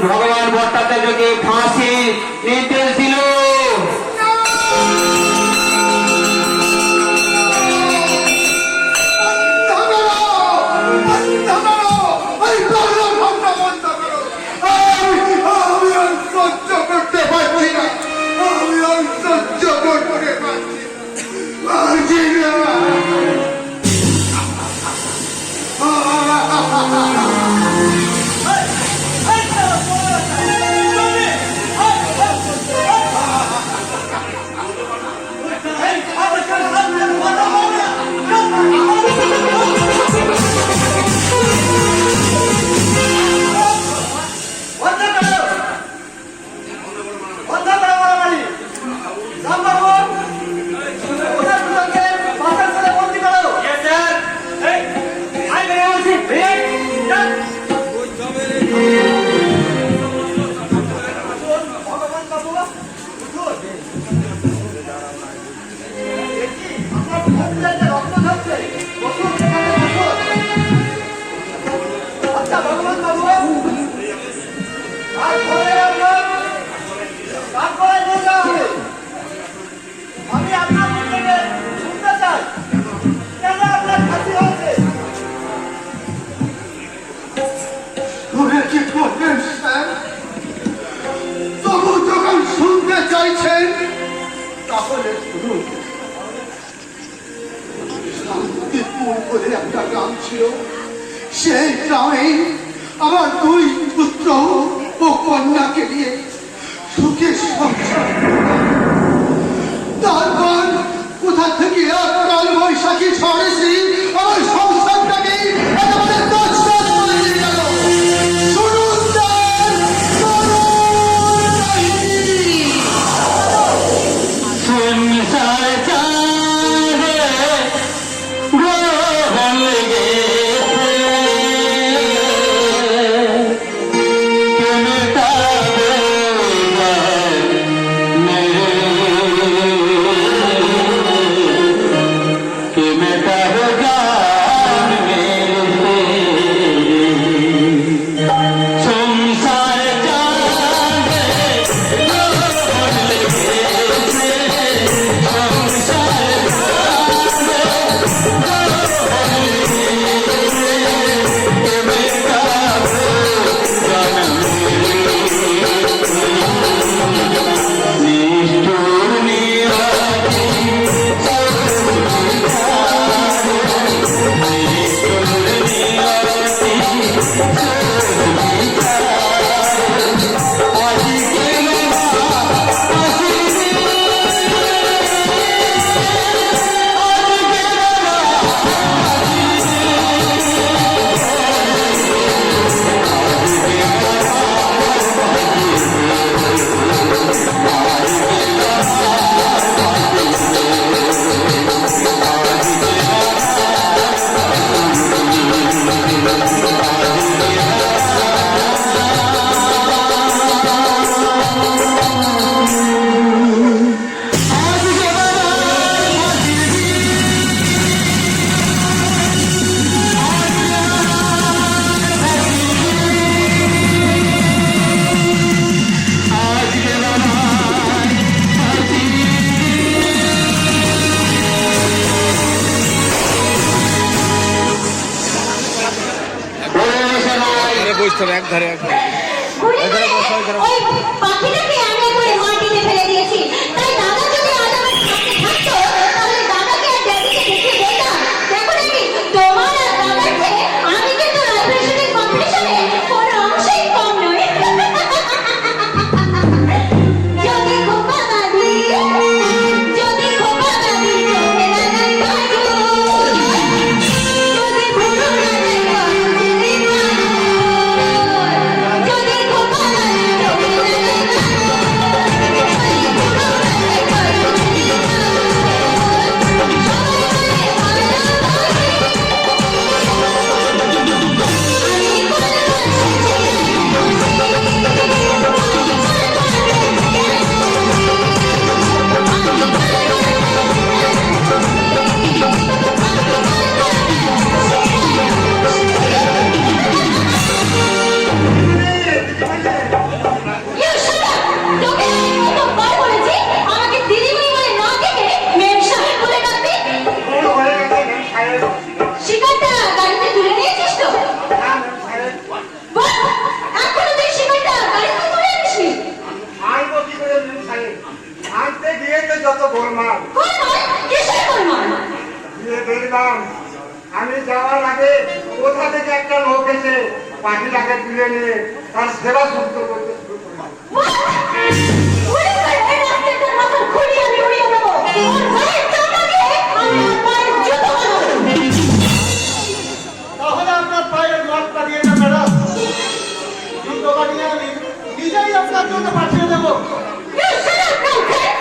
ভগবান ভট্টাচার্যকে ফাঁসি নির্দেশ দিল। একটা গ্রাম ছিল, সেই গ্রামে আমার দুই পুত্র ও কন্যাকে নিয়ে সুখে সংসার। তারপর কোথা থেকে এক কাল বৈশাখী ঝড় এসে আমার সংসারটাকে একেবারে তছনছ করে দিয়ে গেল। শুনুন তার করুণ কাহিনী। এক ধারে এক ধারে পাখিটাকে আমি করে মাটিতে ফেলে দিয়েছি। তাই দাদা যদি আজ আমার সাথে থাকতো তাহলে দাদাকে আর ড্যাডিকে দেখিয়ে বলতাম, দেখো নাকি তোমার আর দাদার চেয়ে আমি কিন্তু রাইফেল কম্পিটিশনে কোনো অংশেই কম নই। যদি খোপা দাদি যদি খোপা দাদি চোখে লাগাই বাজু, যদি ভুরু লাগাই বাজু, যদি খোপা দাদি চোখে লাগাই বাজু, যদি ভুরু লাগাই পাখিটাকে তুলে নিয়ে তার সেবা যুক্ত করতে শুরু করলাম। উড়ে গেলে আজকে তোর মাথার খুলি আমি উড়িয়ে দেবো। ওর গায়ের চামড়া দিয়ে আমি ওর পায়ের জুতো বানাবো। তাহলে আপনার পায়ের লটটা দিয়ে দেন ম্যাডাম, জুতো বানিয়ে আমি নিজেই আপনার জন্য পাঠিয়ে দেবো। You shut up, Malcolm!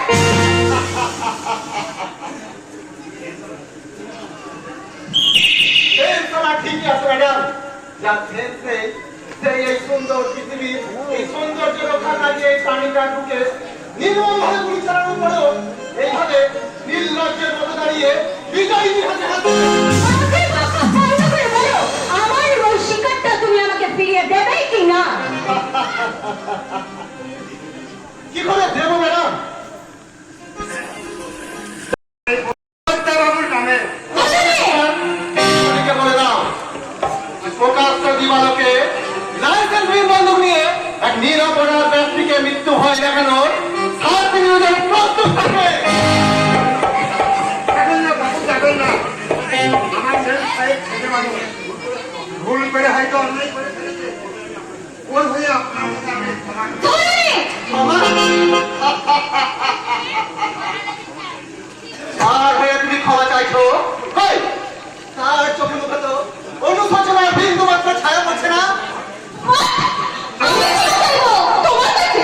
এই সময় ঠিকই আছে ম্যাডাম, যা ক্ষেত্রে সেই এই সুন্দর পৃথিবীর এই সৌন্দর্য রক্ষা কাজে এই প্রাণীটা ঢুকে নির্মমভাবে গুলি চালানোর পরেও এইভাবে নির্লজ্জের মতো দাঁড়িয়ে বিজয়ী হাতে হাত আমাকে বাবা বন্ধ করে বলো, আমার ওই শিকারটা তুমি আমাকে ফিরিয়ে দেবে কি না? কি করে দেবো ম্যাডাম? বাবুর নামে অনেকে বলে দাও প্রকাশ্য দিবালোকে লাইসেন্স বন্ধক নিয়ে এক নিরপরাধ ব্যক্তিকে মৃত্যু ভয় দেখানোর শাস্তি নিয়োজন প্রস্তুত থাকে। ভুল করে হয়তো অন্যায় করে ফেলেছে, ওর হয়ে আপনার কাছে আমি ক্ষমা আর হয়ে তুমি ক্ষমা চাইছো? কই তার চোখে মুখে তো অনুশোচনার বিন্দু মাত্র ছায়া পড়ছে না। আমি কি করবো তোমার কাছে?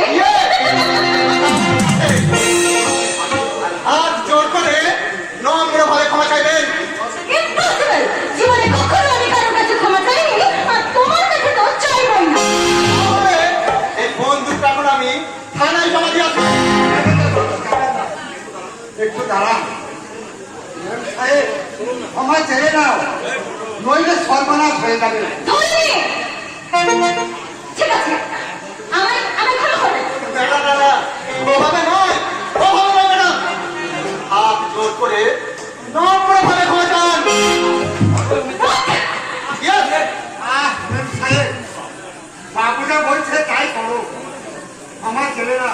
আজ জোর করে নম্র ভাবে ক্ষমা চাইবেন। Impossible! জীবনে কখনো আমি কারোর কাছে ক্ষমা চাইনি, আর তোমার কাছে তো চাইবই না। তাহলে এই বন্দুকটা এখন আমি থানায় জমা দিয়ে আসবো। একটু দাঁড়ান ক্ষমা চেয়ে নাও, নইলে সর্বনাশ হয়ে যাবে। ধরবি? ঠিক আছে, আমায় ক্ষমা করবে। দাদা দাদা ওভাবে নয়, ওভাবে নয় ম্যাডাম, হাত জোর করে নম্র ভাবে ক্ষমা চান। Yes! বাবুরা বলছে তাই করো, আমার ছেলেরা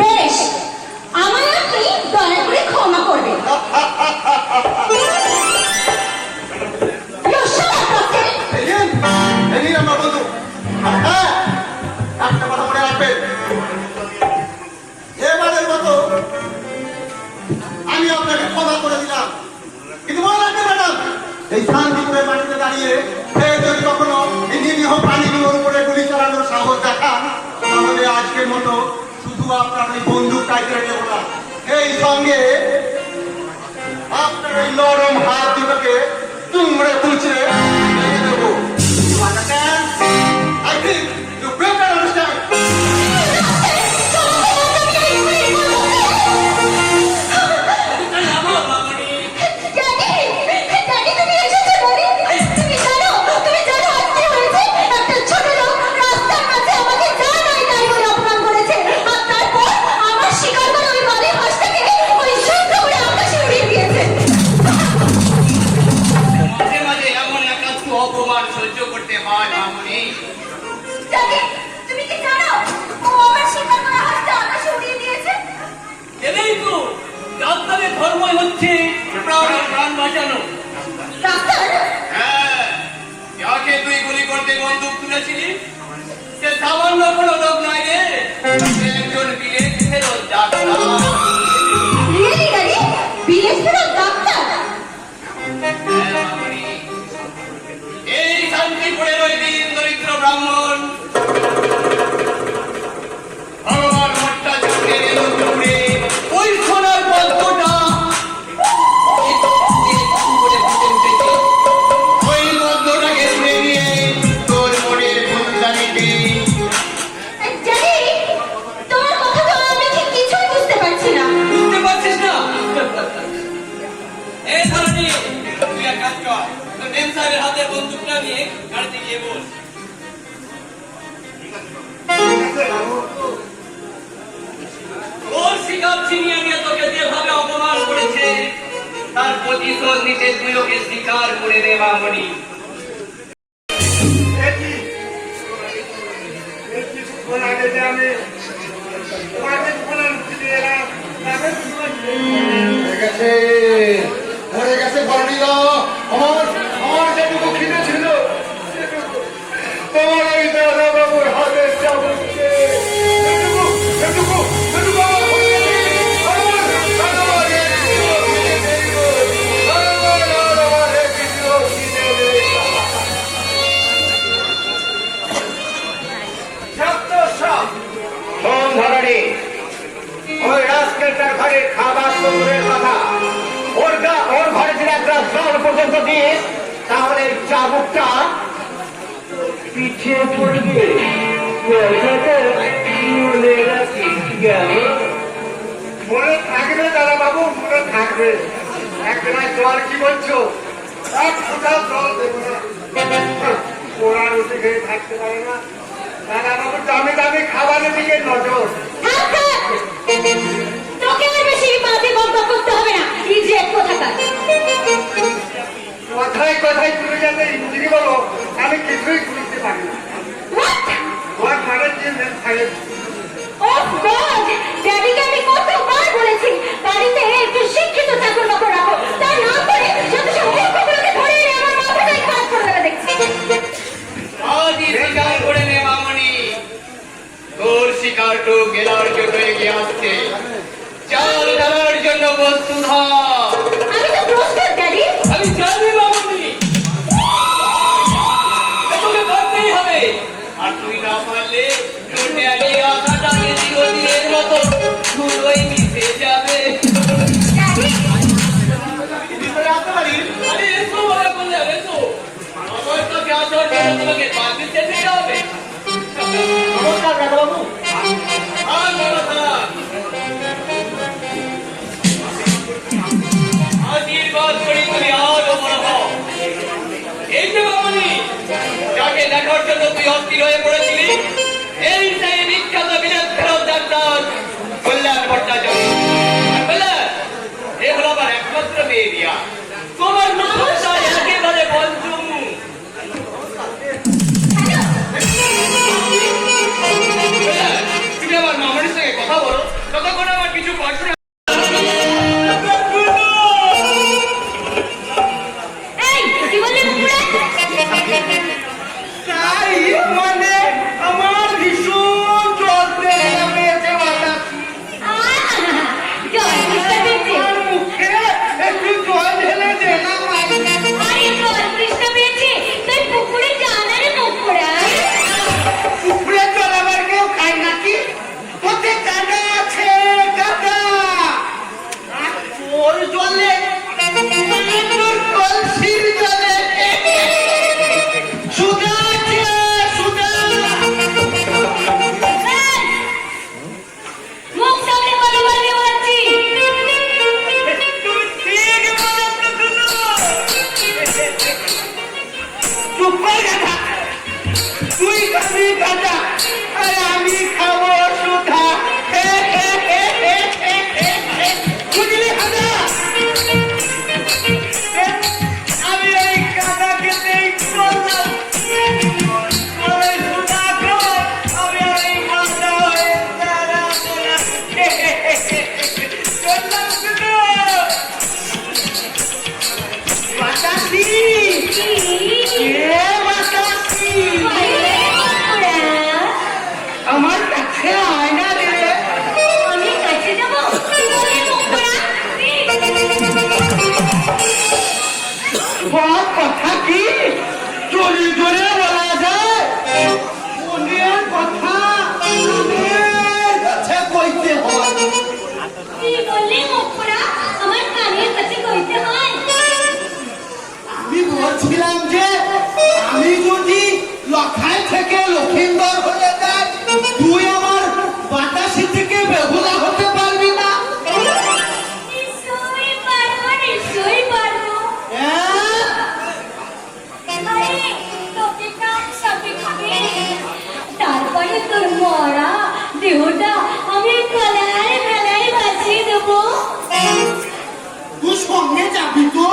বেশ, আমায় আপনি দয়া করে ক্ষমা করবেন। You shut up, Rusty! এই আমরা বন্ধু। আর হ্যাঁ, একটা কথা মনে রাখবেন, এবারের মতো আমি আপনাকে ক্ষমা করে দিলাম, কিন্তু মনে রাখবেন ম্যাডাম, এই শান্তিপুরের মাটিতে দাঁড়িয়ে ফের যদি কখনো এই নিরীহ প্রাণীগুলোর উপরে গুলি চালানোর সাহস দেখান, তাহলে আজকের মতো শুধু আপনার ওই বন্দুকটাই ছেড়ে দেবো না, এই সঙ্গে আপনার ওই নরম হাত দুটোকে তুমড়ে কুচড়ে ভেঙে দেবো। I think you better understand. Daddy, তুমি এসেছো, Daddy? তুমি জানো আজ কি হয়েছে? একটা ছোট লোক রাস্তার মাঝে আমাকে যা নাই তাই বলে অপমান করেছে, আর তারপর আমার শিকার করে ওই বালির হাঁসটাকে ওই সুন্দর করে আকাশে উড়িয়ে দিয়েছে। মাঝে মাঝে এমন একান্ত অপমান সহ্য করতে হয় মামনি। Daddy, তুমি কি জানো ও আমার শিকার করে হাঁসটা আকাশে উড়িয়ে দিয়েছে? এলেই তো ডাক্তারের ধর্মই হচ্ছে প্রাণ বাঁচানো। ডাক্তার? হ্যাঁ, যাকে তুই গুলি করতে বন্দুক তুলেছিলি সে সামান্য কোনো লোক নয় রে, সে একজন বিলেত ফেরত ডাক্তার। Really, Daddy? বিলেত ফেরত ডাক্তার? হ্যাঁ মামনি, এই শান্তিপুরের ওই দিন দরিদ্র ব্রাহ্মণ ভগবান ভট্টাচার্যের এলুপুরে ওই সোনার পদ্মটা ওই পদ্মটাকে শুনে নিয়ে তোর মনের ফুলদানিতে। Daddy, তোমার কথা তো আমি ঠিক কিছুই বুঝতে পারছি না। বুঝতে পারছিস না? এই ধরনী, তুই এক কাজ কর, তোর মেম সাহেবের হাতে বন্দুকটা নিয়ে গাড়িতে গিয়ে বস। ওর শিকার ছিনিয়ে নিয়ে তোকে যেভাবে অপমান করেছে তার প্রতিশোধ নিতে তুই ওকে স্বীকার করে দে মামনি। মরে গেছে বর্ণিল, আমার যেটুকু খিদে ছিল সেটুকু বলে যদি তাহলে চাবুকটা পিছিয়ে পড়বে। মনে থাকবে দাদা বাবু, মনে থাকবে। এক গ্লাস জল কি বলছো? এক ফোঁটা জল দেবো না, ওরা রুটি খেয়ে থাকতে পারে না। দাদা বাবু দামি দামি খাবারের দিকে নজর। থাক, থাক। তোকে আর বেশি বাজে বকবক করতে হবে না, ইডিয়েট কোথাকার। কথায় কথায় তুমি যাতে ইঞ্জিনি বলো, আমি কিছুই বুঝতে পারি না। What? ওর মানে কি সাহেব? Oh God! ড্যাডিকে আমি কতবার বলেছি বাড়িতে একটু শিক্ষিত চাকর বাকর রাখো, তা না করে যত সব মূর্খগুলোকে ধরে এনে আমার মাথাটাই খারাপ করে দেবে দেখছি। আজই স্বীকার করে নে মামনি, তোর শিকারটু গেলার জন্য এগিয়ে আসছে। চাল ঢালার জন্য বস্তু ধর। আমি তো প্রস্তুত ড্যাডি। আমি জানি মামনি, তোকে করতেই হবে। আর তুই না পারলে তোর ড্যাডি আশাটাকে চিরদিনের মতো ধুলোয় মিশে যাবে। ড্যাডি, আরে এসো বলে বললে, এসো। আমার কাছে আসার জন্য তোমাকে পারমিশন দিতে হবে। নমস্কার দাদা বাবু। আর কথা আশীর্বাদ করি তুমি আরো বড় হও। এই যে মামনি, যাকে দেখার জন্য তুই অস্থির হয়ে পড়েছিলি, এই সেই বিখ্যাত বিরাট ফেরত ডাক্তার কল্যাণ ভট্টাচার্য। কল্যাণ, এ হলো আমার একমাত্র মেয়ে রিয়া। তোমার নমস্কার একেবারে পঞ্চম। কল্যাণ, তুমি আমার মামনির সঙ্গে কথা বলো, ততক্ষণ আমার কিছু পার্সোনাল। এই কি বললি মুকুড়া? তাই মানে আমার ভীষণ জ্বর পেয়েছে বাতাস। জল কৃষ্ণা পেয়েছে। আমার মুখে একটু জল ঢেলে দে না ভাই। আরে জল কৃষ্ণা পেয়েছে, তুই পুকুরে যা না রে মুকুড়া। পুকুরে জল আবার কেউ খায় নাকি? ওতে কাদা আছে, কাদা। আর তোর জলে, তোর কলসির জলে সুদা আছে, সুদা। এই, মুখ সামনে কথা বলতে বলছি। তুমি ঠিক বলেছো শুনো। চুপ কর গাধা। তুই খাবি গাধা, আর আমি খাবো সুধা। বুঝলি গাধা? আমি এই গাধা খেতেই করলাম। ওই সুধা খাবো, আমি এই গাধা হয়ে দাঁড়াবো না। করলাম শুধু। বাতাসি, এ বাতাসি, আমার কাছে আয় না রে। আমি কাছে যাবো, কি বললি মুকুড়া? সব কথা কি জোরে জোরে বলা যায়? মনের কথা কানের কাছে কইতে হয়। কি বললি মুকুড়া? আমার কানের কাছে কইতে হয়। আমি বলছিলাম যে আমি যদি লখাই থেকে লক্ষিন্দর হয়ে যাই, তুই আমার বাতাসি থেকে বেহুলা হতে পারবি না। নিশ্চয়ই পারবো, নিশ্চয়ই পারবো। হ্যাঁ? আরে, তোকে কার সাথে খাবে? তারপরে তোর মরা দেহটা আমি গলায় গলায় বাঁচিয়ে দেবো। তুই সঙ্গে যাবি তো?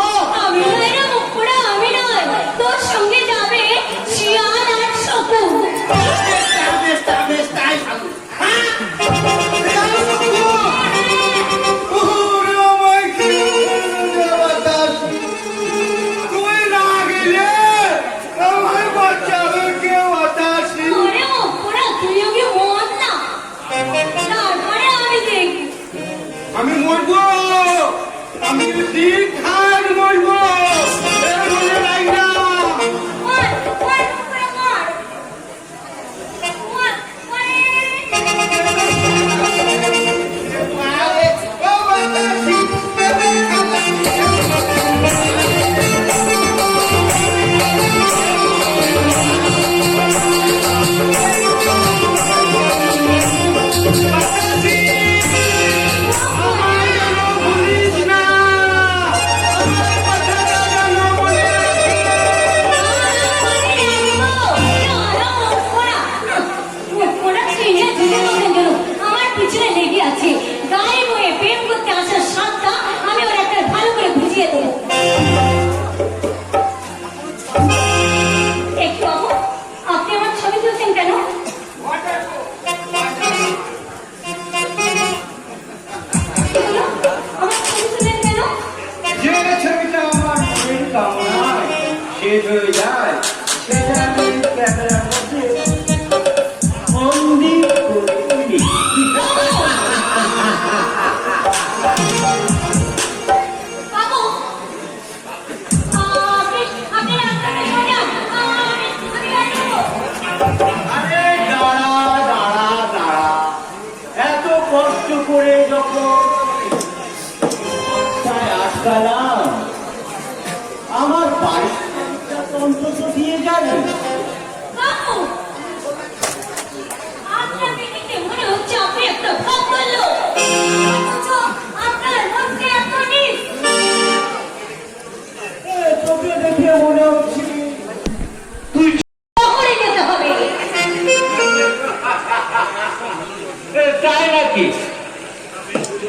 আমি নয় রে মুকুড়া, আমি নয়। তোর সঙ্গে যাবে শিয়াল আর শকুন। বেশ, তাই ভালো। হ্যাঁ? যাবো শঙ্কু। ওরে আমার কি বাতাসি। তুই না গেলে আমার বাচ্চাকে কেউ বাতাসি। ওরে মুকুড়া, তুই ওকে মর না, তারপরে আমি দেখবো। আমি মরবো, আমি দীর্ঘায় মরবো। কালাম আমার বাড়িটা অন্তত দিয়ে যাবে। কাকু, আপনাকে দেখে মনে হচ্ছে আপনি একটা ভাগ্য লোক। অথচ আপনার মধ্যে এত নিস। তোকে দেখে মনে হচ্ছে তুই শহরে যেতে হবে। তাই নাকি?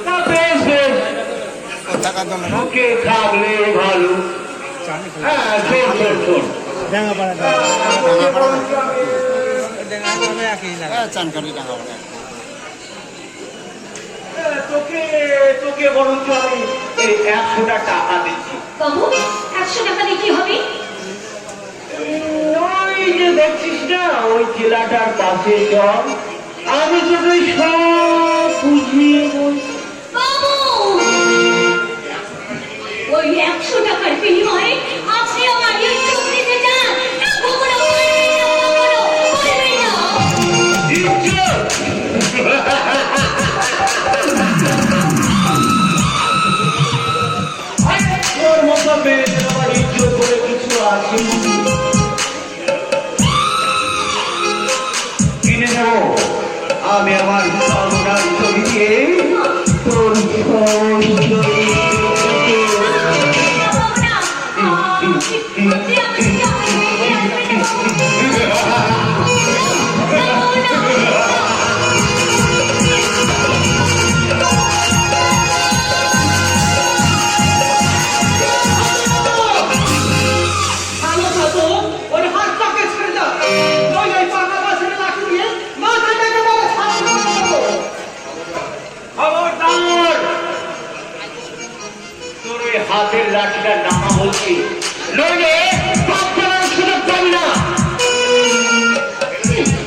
তা বেশ বেশ, তোকে থাকলে ভালো। হ্যাঁ শোন শোন শোন, তোকে তোকে বরঞ্চ আমি এই 100টা টাকা দিচ্ছি। বাবু, 100 টাকা দিয়ে কি হবে? ওই যে দেখছিস না ওই জেলাটার পাশে জল, আমি তোকে সব বুঝিয়ে বলছি। বাবু, ওই 100 টাকার বিনিময়ে আপনি আমার ইজ্জত দিতে চান? না, কখনো করবেন না, কখনো করবেন না। ইজ্জত? তোর মতো মেয়েদের আমার ইজ্জত বলে কিছু আছে? কিনে নেব আমি আমার সর্বনাশ ছবি দিয়ে তোর ওর হাতটাকে ছেড়ে দাও। ওই পাকা গাছের লাঠি নিয়ে মাথাটাকে বড় ছাড়া করো। খবরদার, তোর ওই হাতের লাঠিটা নামা বলছি, নইলে সব করার সুযোগ পাবি না।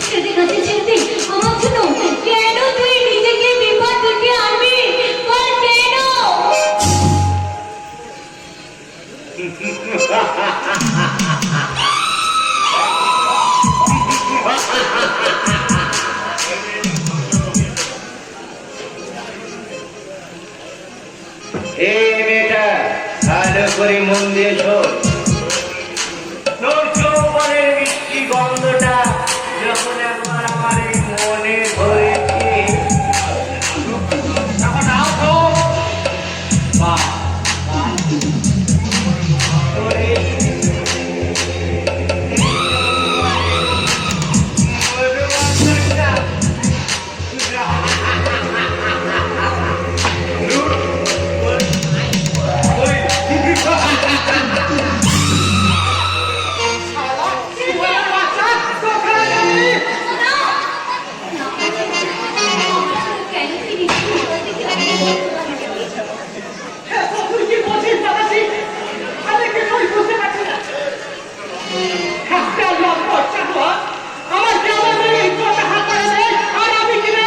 ছেড়ে কাছে ছেড়ে দে আমার জন্য। কেন তুই নিজেকে বিপদ ডেকে আনবি? বল কেন? এই মেয়েটা ভালো করে মন দিয়ে শোন। তোর যৌবনের মিষ্টি গন্ধটা যখন একবার আমার এই মনে ধরেছে, তখন আসো বাহ, তোর এই মধুবন্ধনটা কেন তুই তুই কি বলছিস দাদাজি? আমি কিছুই বুঝতে পারছি না। একটা লম্বা চাটুয়া আমার গ্রামের মেয়ে ইজ্জতে হাত বাড়াবে, আর আমি কি রে?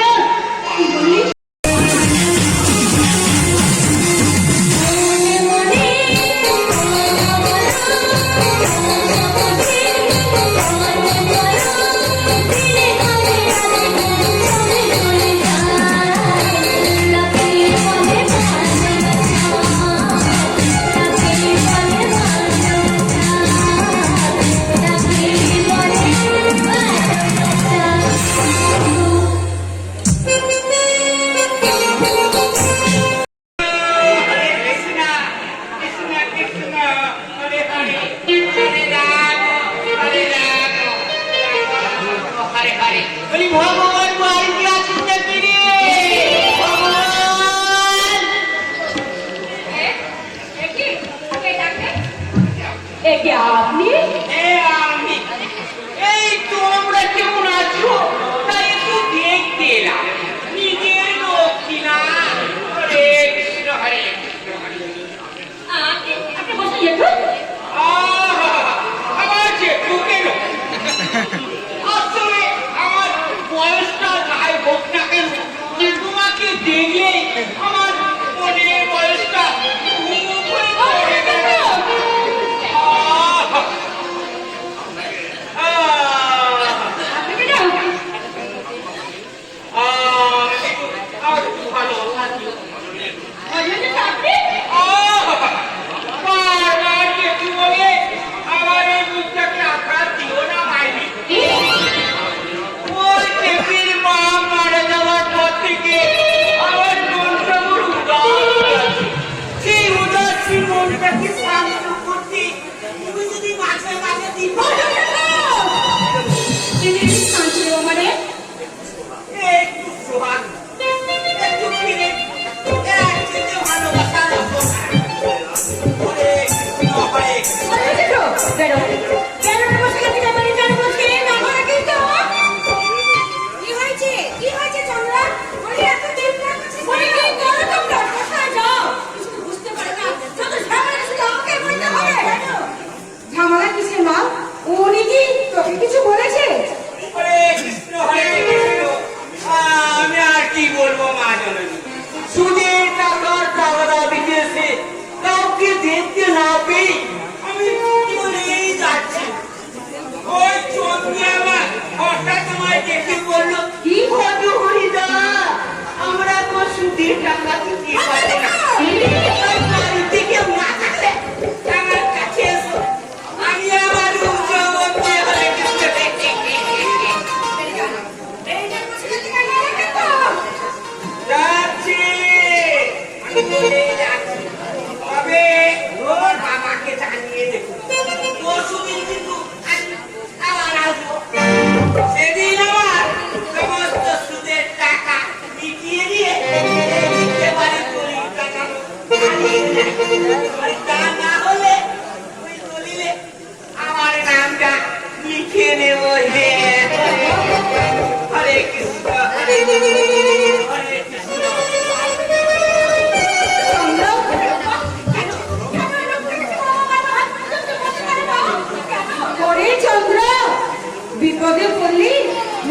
ভগবান বাড়িতে আছেন নাকি রে? ভগবান! একে আপনি? আমি এই তোমরা কেমন আছো তাই একটু দেখতে এলাম। নিজের দক্ষিণা হরে কৃষ্ণ হরে কৃষ্ণ হরে আপনি বসে যেত? আমার যে ঢুকে আসলে আমার বয়সটা নাই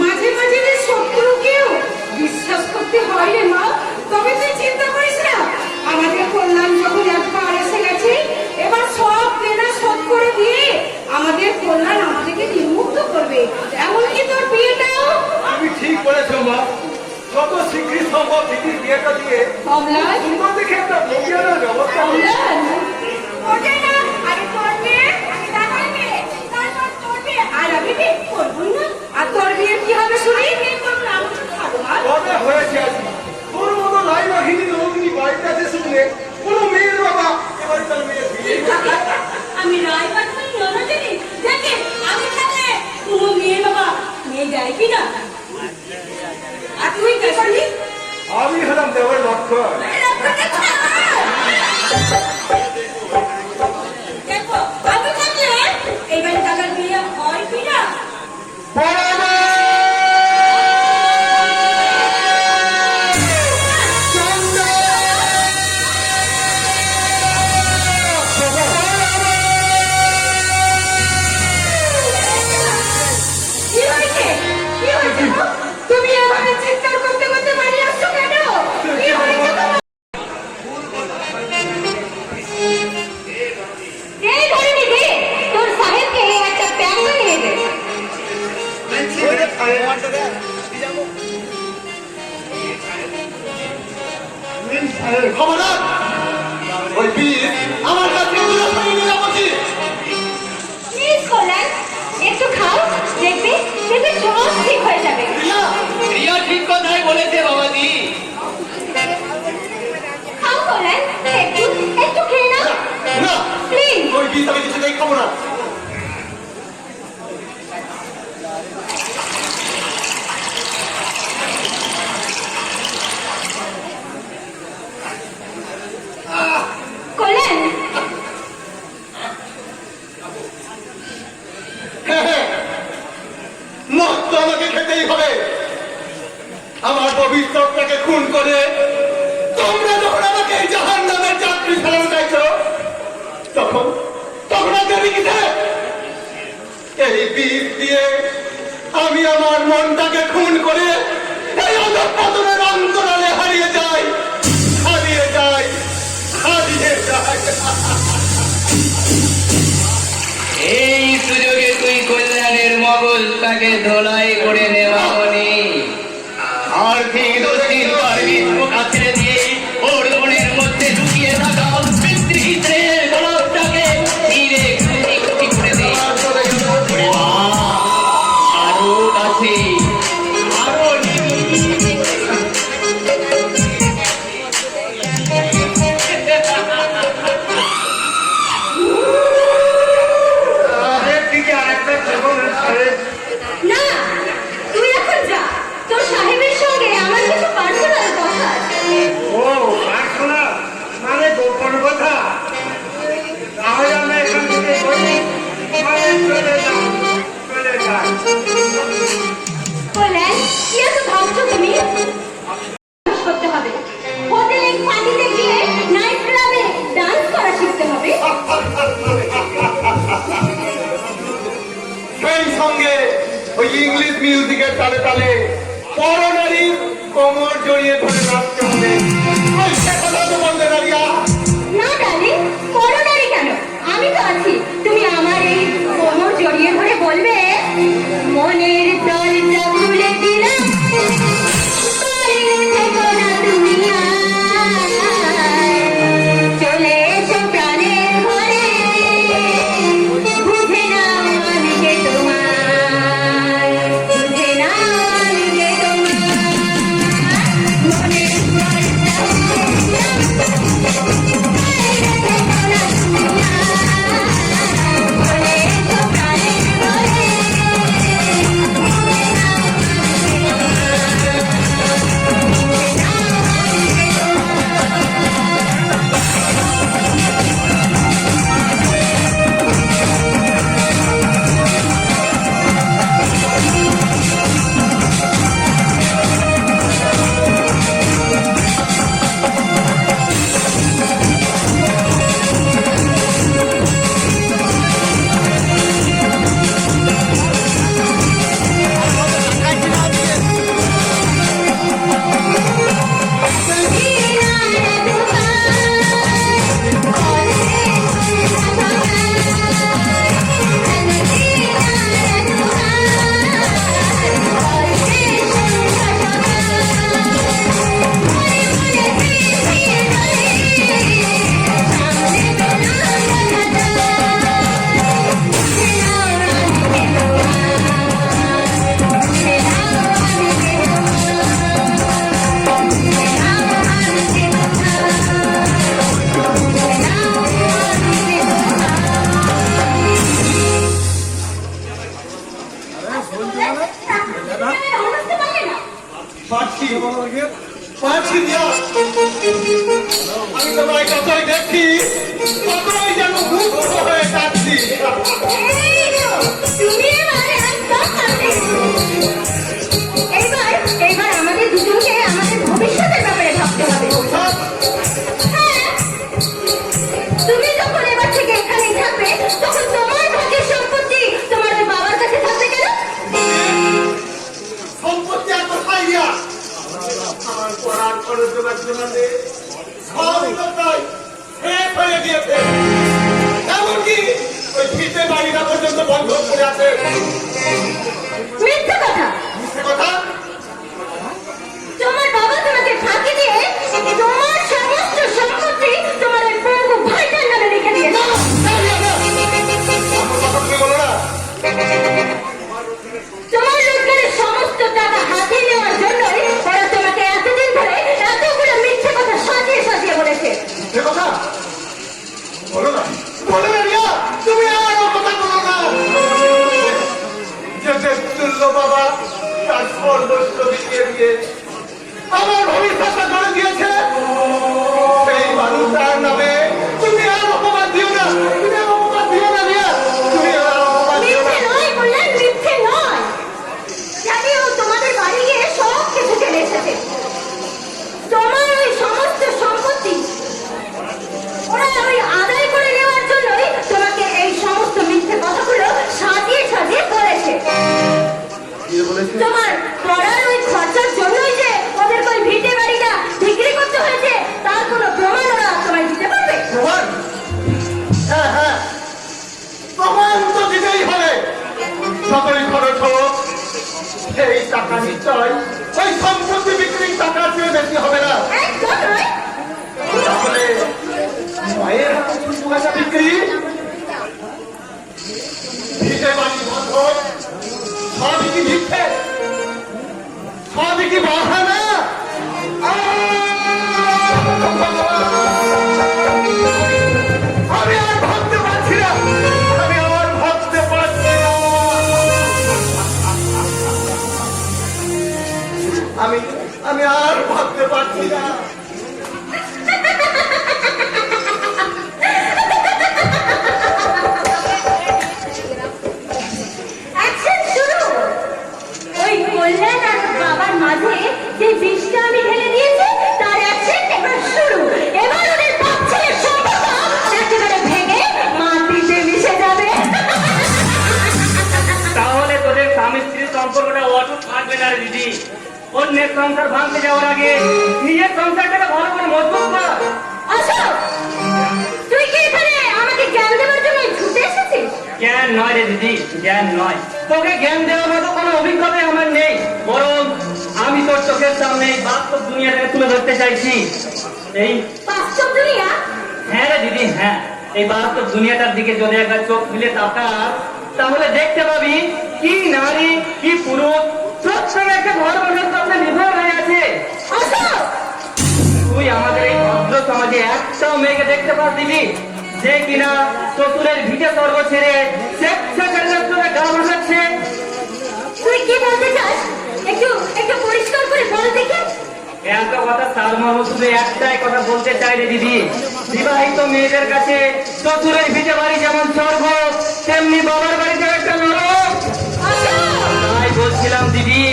মাঝে মাঝে যে শত্রুকেও বিশ্বাস করতে হয় রে মা। তবে তুই চিন্তা করিস না, আমাদের কল্যাণ যখন একবার এসে গেছে, এবার সব দেনা শোধ করে দিয়ে আমাদের কল্যাণ আমাদেরকে বিমুক্ত করবে। এমনকি তোর বিয়েটাও। তুমি ঠিক বলেছো মা, যত শীঘ্রই সম্ভব দিদির বিয়েটা দিয়ে অম্লান, তোমার দেখে একটা বকিয়ানোর ব্যবস্থা করি। অম্লান, ওঠে না, আগে করবে, আগে দাদার বিয়ে, তারপর তোর বিয়ে, আর আমি বিয়ে করবই না। আর তোর বিয়ে কি হবে শুনি? বিয়ে করবো, আমি তো খাবো না। কবে হয়েছে আজকে তোর মতো লাইবাহিনী নৌমিনী বাড়িতে আছে শুনলে কোনো মেয়ের বাবা এবার তার মেয়ের বিয়ে আমি রায়বার হই নরজনী, দেখে আমি থাকলে কোনো মেয়ে বাবা মেয়ে যায় কি না। আর তুই কি করলি? আমি হলাম দেওয়ার লক্ষণ। দেখো আমি থাকলে এবারে দাদার বিয়ে হয় কি না। কি হয়েছে? কি হয়েছে গো? তুমি এভাবে চিৎকার করতে করতে বাড়ি আসছো কেন? কি হয়েছে তোমার? এই ধরনি দে, তোর সাহেবকে একটা প্যান বানিয়ে দে। খবরদার, ওই বীর আমার কাছ থেকে দূরে সরিয়ে নিয়ে যাবো কি? প্লিজ কল্যাণ, একটু খাও, দেখবে দেখবে সব ঠিক হয়ে যাবে। প্রিয়া, প্রিয়া ঠিক কথাই বলেছে বাবাজি। খাও কল্যাণ, একটু একটু খেয়ে নাও না, প্লিজ। ওই বীর আমি কিছুতেই খাবো না। কল্যাণ, মদ তো আমাকে খেতেই হবে। আমার ভবিষ্যৎটাকে খুন করে তোমরা যখন আমাকে এই জাহান্নামের যাত্রী ফেরানো চাইছো, তখন তখন আর দেরি কিসে? এই বিষ দিয়ে আমি আমার মনটাকে খুন করে এই অধঃপতনের অন্তরালে হারিয়ে যাই, হারিয়ে যাই, হারিয়ে যাই। এই সুযোগে তুই কল্যাণের মগজটাকে ধোলাই করে নেওয়া হনি। আর্থিক দোষীর পারবির কাছে দিয়ে ওর মনের মধ্যে ঢুকিয়ে থাকা পিতৃহিতের গোলাপটাকে ধীরে খুঁটি খুঁটি করে দে। ওরে মা, আরো কাছে, আরো আরে দিকে আরেকটা জীবন আছে। না, তুই এখন যা, তোর সাহেবের সঙ্গে আমার কিছু পার্সোনাল কথা আছে। ও প্রার্থনা মানে গোপন কথা। তাহলে আমরা এখান থেকে বলি মানে চলে যাও, চলে যাই। কল্যাণ, কি এত ভাবছো তুমি? করতে হবে, হোটেলে পার্টিতে গিয়ে নাইট ক্লাবে ডান্স করা শিখতে হবে। সেই সঙ্গে ওই ইংলিশ মিউজিকের তালে তালে পরনারীর কোমর জড়িয়ে ধরে নাচতে হবে। ওই সে কথা তো বলতে দাঁড়িয়া। না ডার্লিং, করোনারি কেন? আমি তো আছি। তুমি আমার এই কোমর জড়িয়ে ধরে বলবে, মনের দরজা খুলে দিলাম, বাইরে থেকো না তুমি আর। চলে এসো প্রাণের ঘরে, বুঝে নাও আমি যে তোমার, বুঝে নাও আমি যে তোমার। মনের দরজা খুলে দিলাম, বাইরে থেকো না তুমি আর। চলে এসো প্রাণের ঘরে, বুঝে পারছি পারছি দিয়া আমি তোমায় যতই দেখি ততই যেন মুগ্ধ হয়ে যাচ্ছি। এই তো, তুমি এবার একদম পারবে। এইবার আমাদের দুজনকে আমাদের ভবিষ্যতের ব্যাপারে ভাবতে হবে। হ্যাঁ, তুমি যখন এবার থেকে এখানেই থাকবে তখন তোমার ভাগ্যের সম্পত্তি তোমার ওই বাবার কাছে থাকবে কেন? সম্পত্তি আর কোথায় দিয়া আমার পড়ার খরচ জোগাতে সবই তো তাই শেষ হয়ে গিয়েছে। এমনকি ওই ভিটে বাড়িটা পর্যন্ত বন্ধ করে আছে। মিথ্যে কথা। মিথ্যে কথা? তোমার বাবা তোমাকে ফাঁকি দিয়ে তোমার সমস্ত সম্পত্তি তোমার ওই বউ ভাইটার নামে লিখে দিয়েছে। আমার কথা তুমি বলো না। তোমার রোজগারের সমস্ত টাকা হাতে নেওয়ার জন্যই ওরা তোমাকে এতদিন ধরে এতগুলো মিথ্যে কথা সাজিয়ে সাজিয়ে বলেছে। মিথ্যে কথা বলো না, বলো না রিয়া, তুমি আর ও কথা বলো না। যে তুল্য বাবা তার সর্বস্ব বিকিয়ে দিয়ে আমার ভবিষ্যৎটা গড়ে দিয়েছে, সেই মানুষটার নামে তুমি আর অপমান দিও না, তুমি আর অপমান দিও না রিয়া, তুমি আর অপমান দিও না। মিথ্যে নয় বললেন, মিথ্যে নয়। জানি ও তোমাদের বাড়ি গিয়ে সব কিছু জেনে এসেছে। তোমার ওই সমস্ত সম্পত্তি ওরা ওই আদায় করে নেওয়ার জন্যই তোমাকে এই সমস্ত মিথ্যে কথাগুলো সাজিয়ে সাজিয়ে বলেছে। তোমার পড়ার ওই খরচার জন্যই যে ওদের ওই ভিটে বাড়িটা বিক্রি করতে হয়েছে তার কোনো প্রমাণ ওরা তোমায় দিতে পারবে? প্রমাণ? হ্যাঁ হ্যাঁ, প্রমাণ তো দিতেই হবে। যতই খরচ হোক সেই টাকা নিশ্চয় ওই সম্পত্তি বিক্রির টাকার চেয়ে বেশি হবে না। একদম নয়। তাহলে মায়ের হাতে কিছু পয়সা বিক্রি, ভিটে বাড়ি বন্ধক, সবই কি মিথ্যে? সবই কি বাহানা? আমি আর ভাবতে পারছি না, আমি আর ভাবতে পারছি না। আমি আর ভাবতে পারছি না। অ্যাকশন শুরু। ওই কল্যাণ আর ওর বাবার মাঝে যে বিষটা আমি ঢেলে দিয়েছি তার অ্যাকশন এবার শুরু। এবার ওদের বাপ ছেলের সম্পর্ক একেবারে ভেঙে মাটিতে মিশে যাবে। তাহলে তোদের স্বামী স্ত্রীর সম্পর্কটা অটুট থাকবে না রে দিদি। অন্যের সংসার ভাঙতে যাওয়ার আগে নিজের সংসারটাকে ভালো করে মজবুত কর। অশোক, তুই কি এখানে আমাকে জ্ঞান দেওয়ার জন্য ছুটে এসেছিস? জ্ঞান নয় রে দিদি, জ্ঞান নয়। তোকে জ্ঞান দেওয়ার মতো কোনো অভিজ্ঞতা আমার নেই, বরং আমি তোর চোখের সামনে এই বাস্তব দুনিয়াটাকে তুলে ধরতে চাইছি। এই বাস্তব দুনিয়া? হ্যাঁ রে দিদি, হ্যাঁ। এই বাস্তব দুনিয়াটার দিকে যদি একবার চোখ মিলে তাকাস তাহলে দেখতে পাবি কি নারী কি পুরুষ সবসময় একটা ঘর বসার স্বপ্নে নির্ভর হয়ে আছে। অশোক, তুই আমাদের এই ভদ্র সমাজে একটাও মেয়েকে দেখতে পাস দিবি যে কিনা শ্বশুরের ভিটে স্বর্গ ছেড়ে স্বেচ্ছাচারিতার গা ভাসাচ্ছে? তুই কি বলতে চাস? একটু একটু পরিষ্কার করে বল দেখি। এত কথা সারমর্ম শুধু একটাই কথা বলতে চাই রে দিদি, বিবাহিত মেয়েদের কাছে শ্বশুরের ভিটে বাড়ি যেমন স্বর্গ তেমনি বাবার বাড়িতে একটা নরক। তাই বলছিলাম দিদি,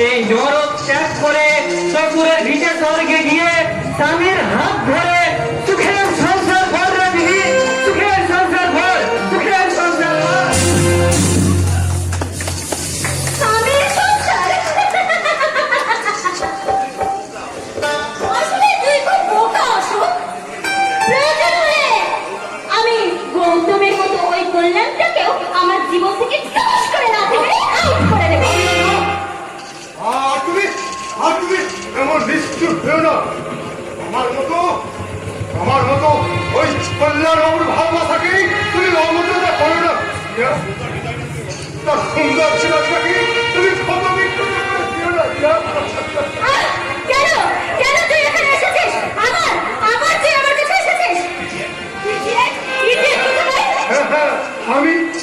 এই নরক ত্যাগ করে শ্বশুরের ভিটে স্বর্গে গিয়ে স্বামীর হাত ধরে সুখের সংসার ভর রে দিদি, সুখের সংসার ভর, সুখের সংসার ভর। স্বামীর সংসার? আসলে তুই খুব বোকা অশোক। প্রয়োজন হলে আমি গৌতমের মতো ওই কল্যাণটাকেও আমার জীবন থেকে ঠাস করে না থেকে আউট করে দেব। আর তুমি এমন নিষ্ঠুর হয়েও না। আমার মতো ওই কল্যাণ বাবুর ভালোবাসাকেই তুমি অমর্যাদা করো না। তার সুন্দর ছেলেটাকে তুমি ক্ষত বিক্ষত করে দিও না। কেন কেন তুই এখানে এসেছিস? আবার তুই আমার কাছে এসেছিস?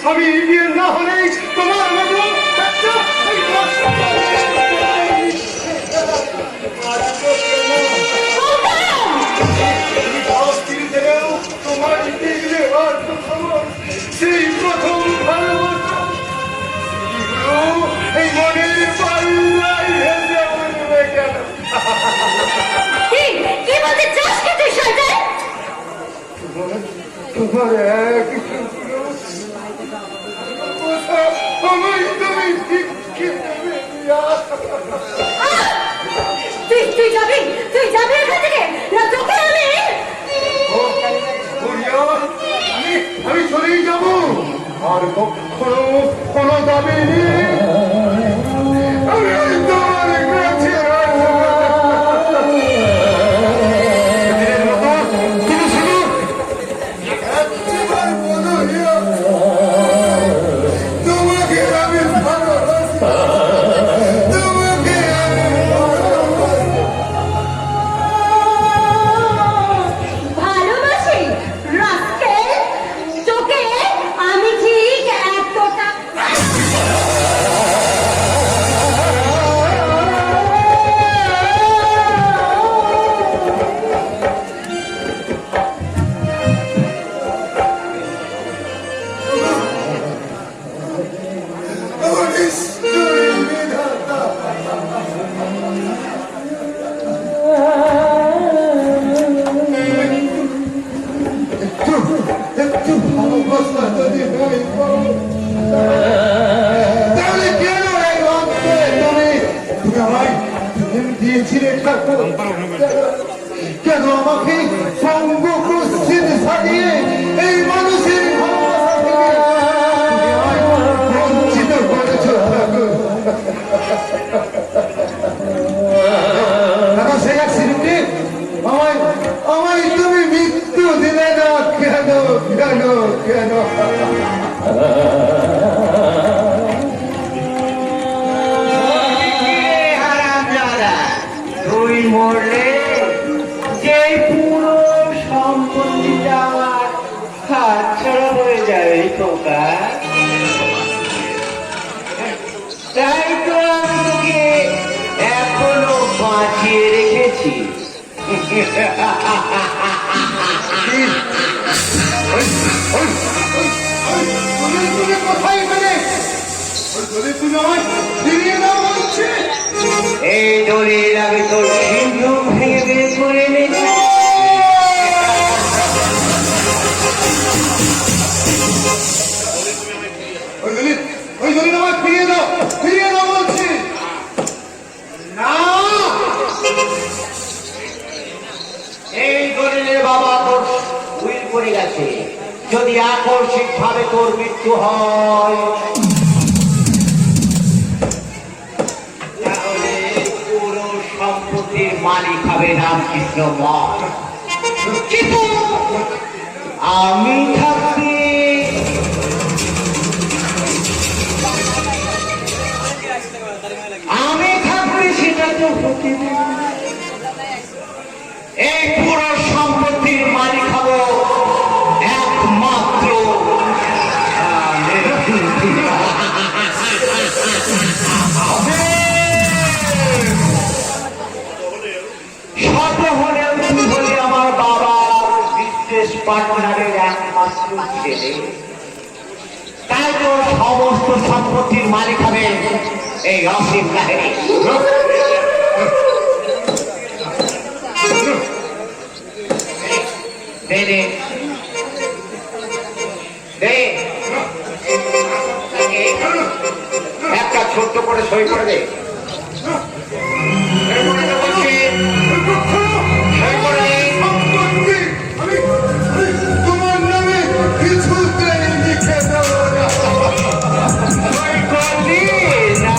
আমি ইডিয়েট না হলেই তোমার মতো একটা এই তোমার এক আমি তুমি ঠিক তুই যাবি এখান থেকে না তোকে আমি চলেই যাব আর কখনো কোনো দাবি নেই আমি তোমার কাছে তোমাকে আমি তোমাকে ভালোবাসি রাস্কেল, তোকে আমি ঠিক এতটা একটু ভালোবাসা যদি হয় তাহলে কেন এই অন্তে তুমি আমায় প্রেম দিয়েছিলে ঠাকুর কেন আমাকে সঙ্গ কুচ্ছিত সাজিয়ে এই মানুষের ভালোবাসা থেকে তুমি আমায় বঞ্চিত করেছ ঠাকুর এখন সেই অ্যাক্সিডেন্টে আমায় তুমি মৃত্যু দিলে না কেন কেন কেন তুই মরলে যে পুরো সম্পত্তিটা আমার হাতছাড়া হয়ে যাবে তোকা তাই তো আমি তোকে এখনো বাঁচিয়ে রেখেছি কোথায় এখানে তুমি আমায় ফিরিয়ে দাও বলছে এই দলের আমি তোর সিন্ধু ভেঙে বের করে এনেছি ওই দলিল আমায় ফিরিয়ে দাও বলছি না এই দলিলের বাবা তোর উইল করে গেছে যদি আকস্মিক ভাবে তোর মৃত্যু হয় তাহলে পুরো সম্পত্তির মালিক হবে রামকৃষ্ণ মঠ কিন্তু আমি থাকতে সেটা তো হতে দেবে না। এই পুরো সম্পত্তির মালিক হব একমাত্র শত হলেও তুই হলে আমার বাবা বিজনেস পার্টনারের একমাত্র ছেলে তাই তো সমস্ত সম্পত্তির মালিক হবে এই অসীম লাহিড়ী দে দে দে একটা ছোট্ট করে সই করে দে সই করে দে আমি তোমার নামে কিছুতেই লিখে দেবো না সই করলি না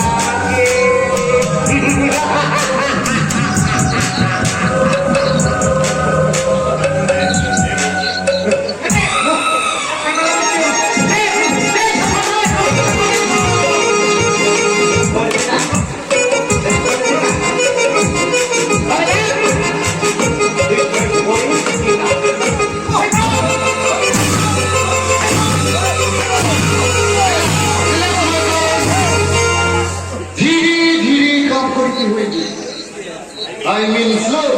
I mean slow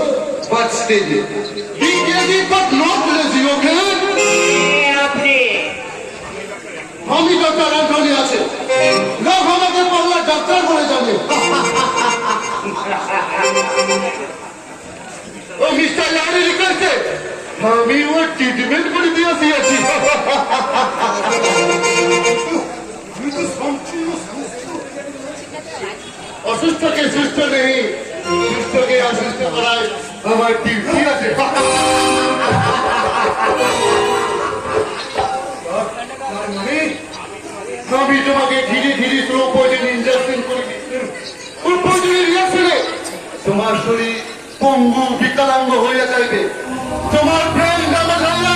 but steady. Be steady but not lazy, okay? আপনি আমি ডক্টর অ্যান্টনি আছে লোক আমাকে পাগলা ডাক্তার বলে যাবে ও মিস্টার লাড়ি লিখেছে আমি ওর ট্রিটমেন্ট করে দিয়ে আসিয়াছি। আমি তো সম্পূর্ণ অসুস্থকে সুস্থ নেই, সুস্থকে অসুস্থ করায় আমার ডিউটি আছে। আমি তোমাকে ধীরে ধীরে স্লো পয়জন ইনজেকশন করে দিচ্ছি। ওই পয়জনের রিয়াকশনে তোমার শরীর পঙ্গু বিকলাঙ্গ হয়ে যাইবে, তোমার ব্রেন ড্যামেজ হইয়া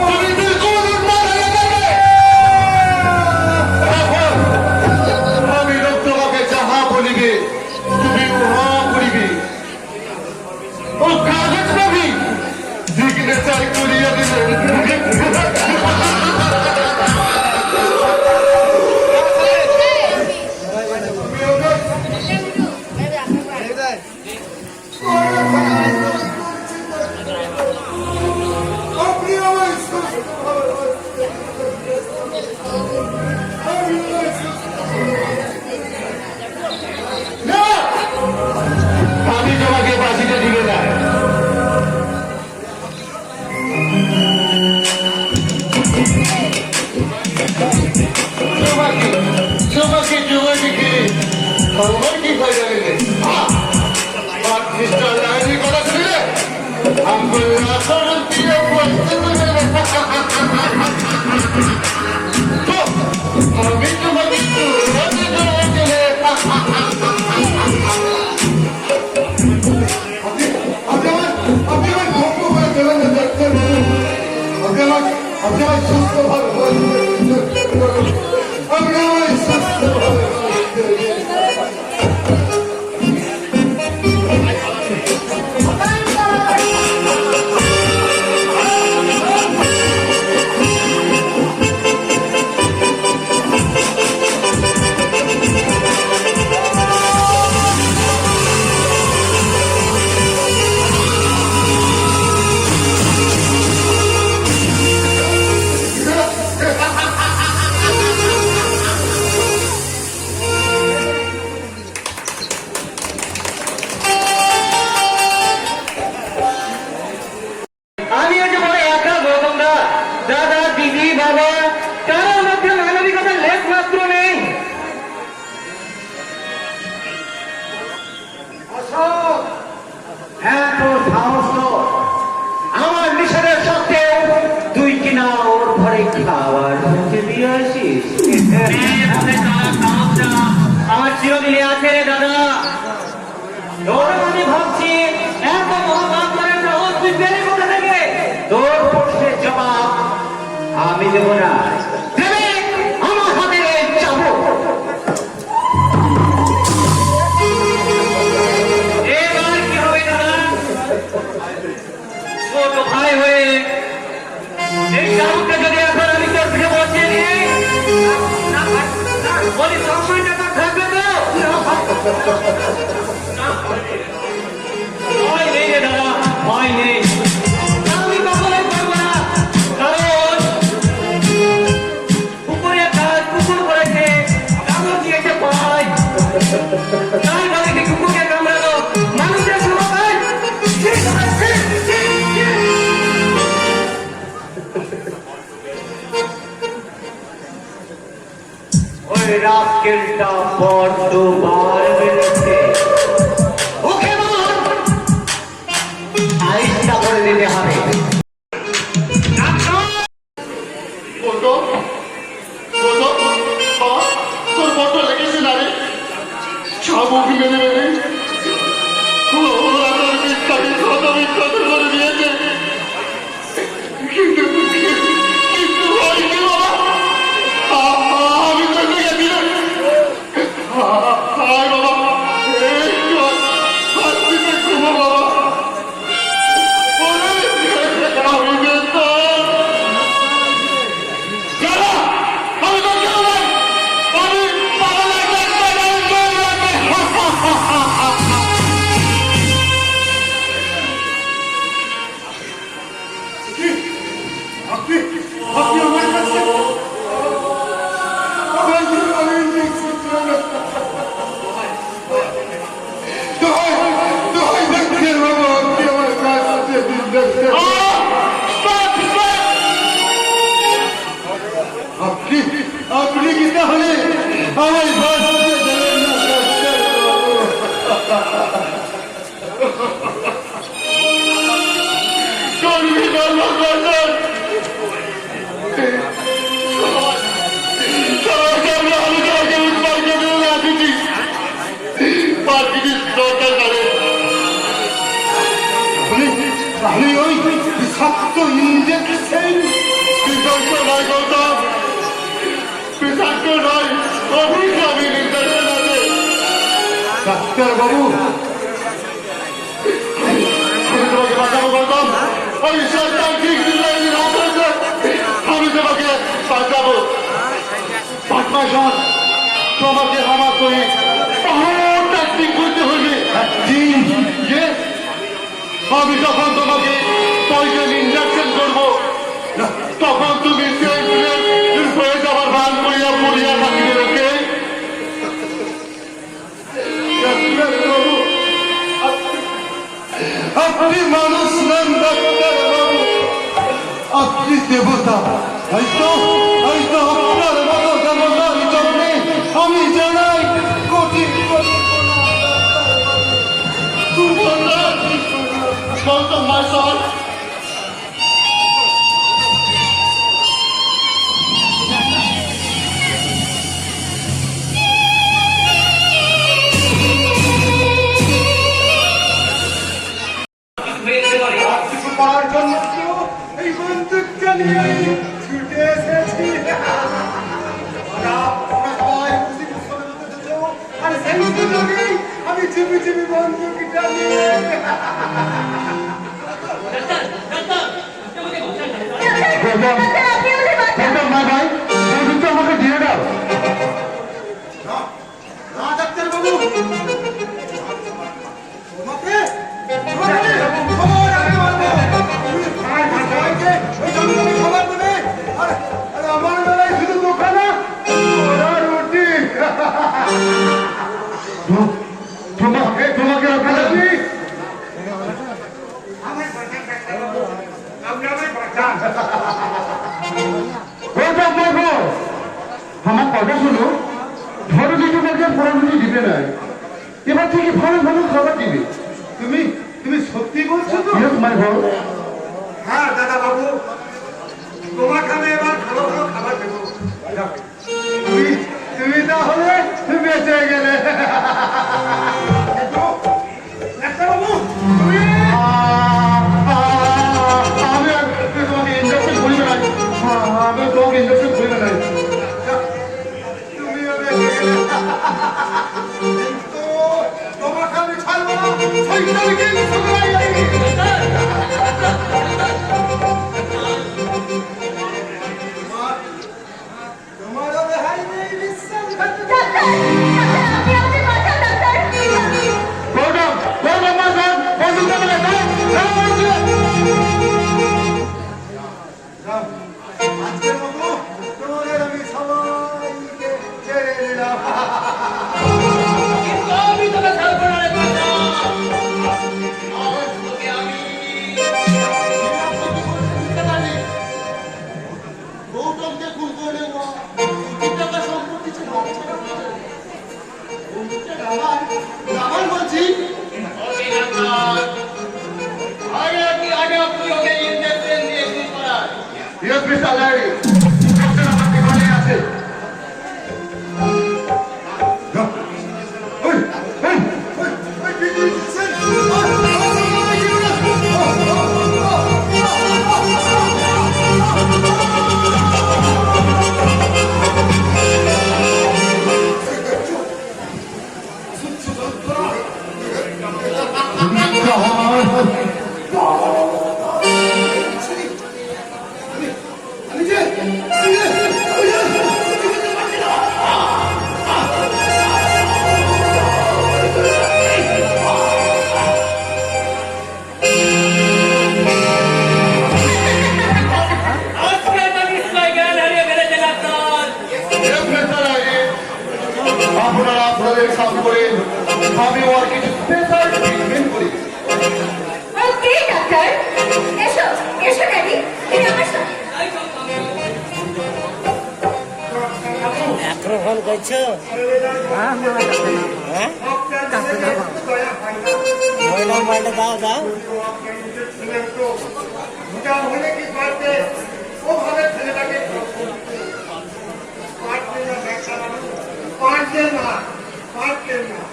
তুমি বিলকুল উন্মাদ হয়ে যাবে। এখন আমি লোক তোমাকে যাহা বলিবে তুমি উহা করিবে। ও কাগজ পাবি সিগনেচার করিয়া দিবে। আমি তোমাকে বাঁচিতে দিব না। তোমাকে জমা দিকে আমার কি ফায়দা নেবে? মিস্টার লাইনের কথা শুনলে আঙ্গুল্লা করুন দিয়ে আমি তোমাকে আপনি আমার সুস্থ ভাবে আপনি আমার সুস্থ ভাবে আমি হচ্ছে বড় একা গৌতম দা, দাদা দিদি বাবা কারোর মধ্যে মানবিকতার লেখ মাত্র নেই। হ্যাঁ তোর সাহস তো আমার নিষেধের সত্ত্বেও তুই কিনা ওর ঘরে খাবার পৌঁছে দিয়ে আসিস। আমার চিরদিনে আছে রে দাদা। তোর আমি ভাবছি এত মহাকান্তরের রহস্য তুই পেলে কোথা থেকে? তোর প্রশ্নের জবাব আমি দেব না, দেবে আমার হাতে চাবো। এবার কি হবে দাদা? ছোট ভাই হয়ে এই চাবুকটা যদি এখন আমি তোর পিঠে বসিয়ে দিই, বলি সম্মানটা তোর থাকবে তো? ভয় নেই রে দাদা, ভয় নেই। আমি কখনোই করবো না, কারণ কুকুরের কাজ কুকুর করেছে, কামড় দিয়েছে পায়। তাই বলে কি কুকুরকে কামড়ালো মানুষের সময়? ওই রাস্কেলটা বড্ড বার বেড়েছে, ওকে বল আইসটা করে দিতে হবে। বলতো তোর বড্ড লেগেছে না রে? চাবুক মেরে মেরে ওরা তোর মিথ্যাকে কত বিখ্যাত করে দিয়েছে, কিন্তু হয়নি বাবা। আমি তো লেগে দিলাম। হায় বাবা, একটু হাত দিতে ঘুমো বাবা। আমি তো যারা আমি তো কেউ নাই, আমি পাগল একটা আপনি আমার কাছে তাহলে আমায় বাঁচতে দেবেন না ডাক্তারবাবু। চলবি করবো করবেন আমি তোমাকে উৎপাদ করে রাখেছি পাঁচটি দরকার করে আমি ওই বিষাক্ত ইঞ্জেকশন বিষাক্ত নয় গৌতম বিষাক্ত নয় অভিশাপী নির্দেশন আছে ডাক্তারবাবু, আমি তোমাকে বাঁচাবো গৌতম ওই সরকার ঠিক দিল্লি রাত হয়েছে আমি তোমাকে বাঁচাবো পাটনাশন তোমাকে আমার করে ট্যাক্সিং করতে হইবে যে আমি যখন তোমাকে পয়জন ইঞ্জেকশন করবো তখন তুমি সেই হয়ে যাবার ভান করিয়া পড়িয়া থাকিবে লোকে ডাক্তারবাবু, আপনি মানুষ নন ডাক্তারবাবু, আপনি দেবতা। হয়তো হয়তো আপনার মতো দেবতার জন্যে আমি জানাই কোটি কোটি গৌতম মাই সন হয়েছে বলে কিছু করার জন্য তো এই বন্দুকটা নিয়ে ছুটে এসেছি। সবাই খুশি খুশি হতে এসেছো, আর সেই সুযোগেই আমি চিপি চিপি বন্দুকটা নিয়ে ডাক্তার, আপনি আমাদের বাঁচান। ভাই বন্দুকটা আমাকে দিয়ে দাও। না ডাক্তারবাবু, তোমাকে খবর আগে বলবো। তুমি সবাইকে ওই জঙ্গলে খবর দেবে। আর আমার বেলায় শুধু দোকানে ওরা রুটি। তোমাকে ওখানে দিই। আমার কথা শুনো, ধরো যে তোমাকে পড়াশুনি দিবে না, এবার থেকে ভালো ভালো খাবার দিবে। তুমি তুমি সত্যি বলছো তো? তোমার ভালো। হ্যাঁ দাদা বাবু, তোমাকে আমি এবার ভালো ভালো খাবার দেবো। তুমি তুমি তাহলে বেঁচে গেলে। ডাক্তারবাবু, তুমি আমি তোমাকে ইঞ্জেকশন করিবে না, আমি তোমাকে ইঞ্জেকশন করিবে না। তুমিও বেঁচে গেলে। কিন্তু তোমাকে আমি ছাড়বো না, শয়তানকে সবাই জানি। তোমারও রেহাই নেই বিশ্বাসঘাতক। ডাক্তার, আপনি আমাদের বাঁচান ডাক্তার। গৌতম, গৌতম মাসান, বন্দুকটা বলে দাও, দাও বলছি। আজকের মতো তোমাদের আমি সবাইকে ছেড়ে দিলাম। কিন্তু আমি তোকে ছাড়বো না রে বাচ্চা আজ তোকে আমি গৌতমকে খুন করে দেবো, কোটি টাকা সম্পত্তি ছিল। আমার বলছি ওকে ডাক্তার আগে কি আগে আপনি ওকে ইঞ্জেকশন দিয়ে খুন করার ইয়েস মিস্টার ল্যারি, ডক্টর আমার দোকানে আছে। ওই, ওই, ওই, ওই, কি করছেন? আজকে তো নিশ্চয় জ্ঞান হারিয়ে ফেলেছে ডাক্তার ইয়েস মিস্টার ল্যারি, আপনারা আপনাদের কাজ করেন, আমি ওর কিছু স্পেশাল ট্রিটমেন্ট করি। ওকে ডাক্তার, এসো এসো ড্যাডি, এই আমার সাথে। করছো মোবাইলটা দাও দাও হলে কি করতে ওভাবে ছেলেটাকে পারতেন না পারতেন না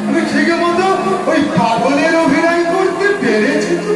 আমি ঠিক মতো ওই পাগলের অভিনয় করতে পেরেছি তো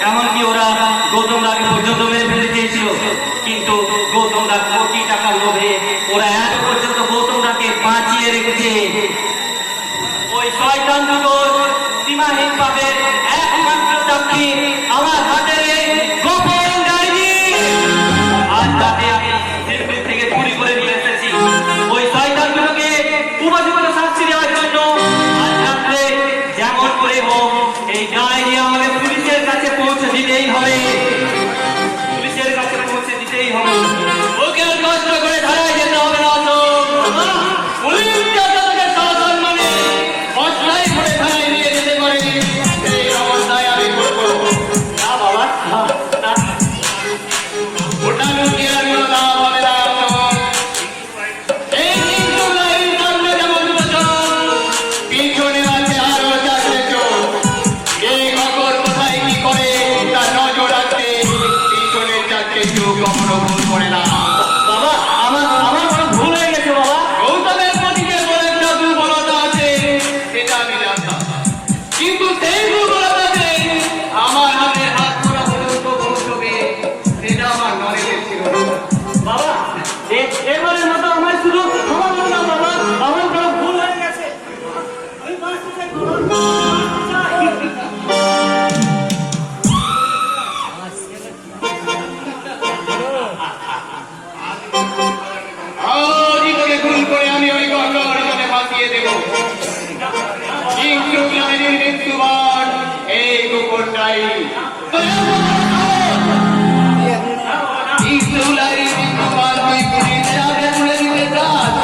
এমনকি ওরা গৌতম রাগে পর্যন্ত মেরে ফেলে দিয়েছিল, কিন্তু গৌতম রাগ কোটি টাকার লোভে ওরা এত পর্যন্ত গৌতম রাগকে বাঁচিয়ে রেখেছে। ওই শয়তান দুটোর সীমাহীন পাপের একমাত্র সাক্ষী আমার হাতের এই গোপন ডায়েরি। আজ রাতে আমি দিল্লি থেকে চুরি করে নিয়ে এসেছি ওই শয়তান দুটোকে উপযুক্ত শাস্তি দেওয়ার জন্য। আজ রাত্রে যেমন করে হোক এই ডায়েরি আমাকে পুলিশের কাছে পৌঁছে দিতেই হবে, পুলিশের কাছে পৌঁছে দিতেই হবে। ওকে আর কষ্ট করে ধরায় যেতে হবে না। পুলিশ যাতে শাসন মানে অস্ত্রায় করে ধরায় নিয়ে যেতে পারে, এই অবস্থায় আমি করবো না বাবা, না ওটা লুকিয়ে রাখলো না হবে না। এই কিন্তু লাইন সামনে যেমন পিছনে আছে আরো চারটে চোখ। এই খবর কোথায় কি করে তার নজর রাখতে পিছনের চারটে চোখ কখনো ভুল করে না। বাবা আমার কোনো ভুল হয়ে গেছে বাবা। গৌতমের প্রতি যে বলে একটা দুর্বলতা আছে সেটা আমি জানতাম, কিন্তু সেই দুর্বলতাতে আমার হাতে হাত করা পর্যন্ত পৌঁছবে সেটা আমার মনে ছিল বাবা। এবারের মতো আমার শুধু ক্ষমা করো না বাবা, আমার কোনো ভুল হয়ে গেছে। আমি বাঁচতে চাই বাবা, বাঁচতে চাই। জীবনে খুন করে আমি ওই গর্জনে ফাঁসিয়ে দেব, কিন্তু গ্রামের মৃত্যুবার এই কুকুরটাই। মৃত্যুবার তুই পুলিশের হাতে তুলে দিতে চাস?